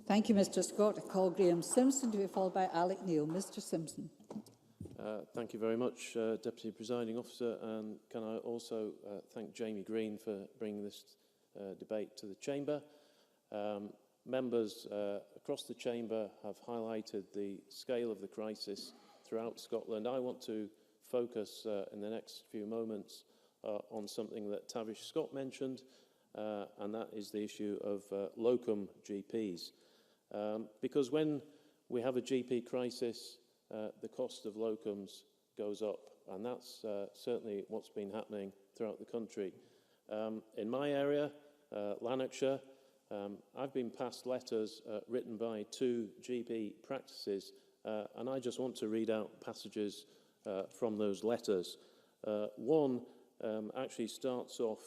Thank you, Mr Scott. I call Graham Simpson to be followed by Alec Neil. Mr Simpson. Thank you very much, Deputy Presiding Officer, and can I also thank Jamie Greene for bringing this debate to the Chamber. Members across the Chamber have highlighted the scale of the crisis throughout Scotland. I want to focus in the next few moments on something that Tavish Scott mentioned, and that is the issue of locum GPs. Because when we have a GP crisis, the cost of locums goes up, and that's certainly what's been happening throughout the country. In my area, Lanarkshire, I've been passed letters written by 2 GP practices, and I just want to read out passages from those letters. One actually starts off,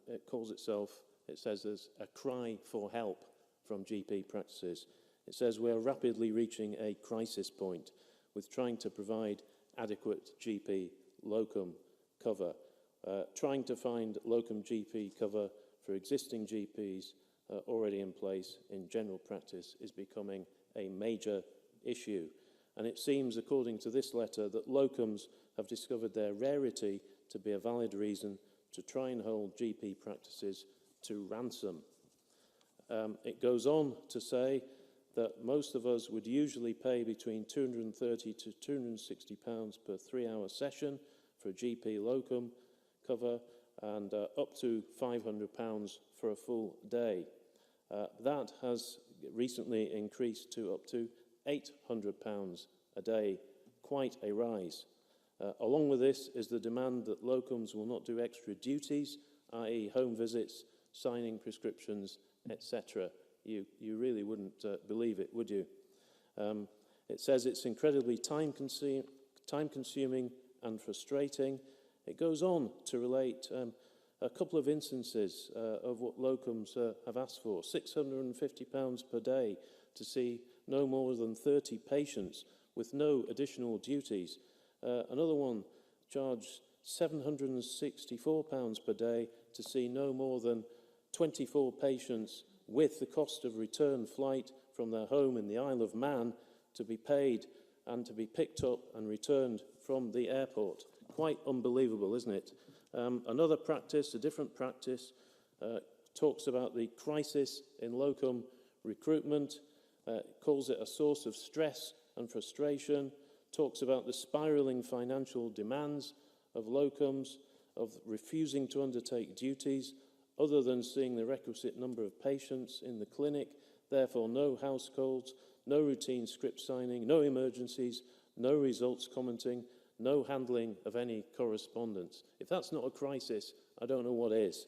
it says there's a cry for help from GP practices. It says we are rapidly reaching a crisis point with trying to provide adequate GP locum cover. Trying to find locum GP cover for existing GPs already in place in general practice is becoming a major issue. And it seems, according to this letter, that locums have discovered their rarity to be a valid reason to try and hold GP practices to ransom. It goes on to say that most of us would usually pay between £230 to £260 per 3-hour session for a GP locum cover and up to £500 for a full day. That has recently increased to up to £800 a day, quite a rise. Along with this is the demand that locums will not do extra duties, i.e. home visits, signing prescriptions, etc. You really wouldn't believe it, would you? It says it's incredibly time-consuming and frustrating. It goes on to relate a couple of instances of what locums have asked for. £650 per day to see no more than 30 patients with no additional duties. Another one charged £764 per day to see no more than 24 patients with the cost of return flight from their home in the Isle of Man to be paid and to be picked up and returned from the airport. Quite unbelievable, isn't it? Another practice, a different practice, talks about the crisis in locum recruitment, calls it a source of stress and frustration, talks about the spiralling financial demands of locums, of refusing to undertake duties other than seeing the requisite number of patients in the clinic, therefore no house calls, no routine script signing, no emergencies, no results commenting, no handling of any correspondence. If that's not a crisis, I don't know what is.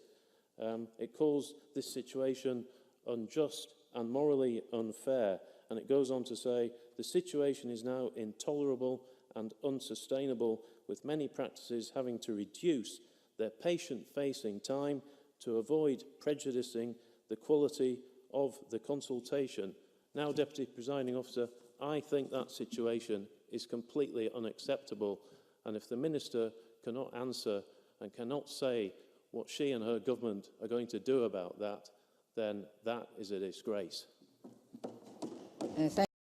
It calls this situation unjust and morally unfair, and it goes on to say, the situation is now intolerable and unsustainable, with many practices having to reduce their patient-facing time to avoid prejudicing the quality of the consultation. Now, Deputy Presiding Officer, I think that situation is completely unacceptable, and if the Minister cannot answer and cannot say what she and her government are going to do about that, then that is a disgrace.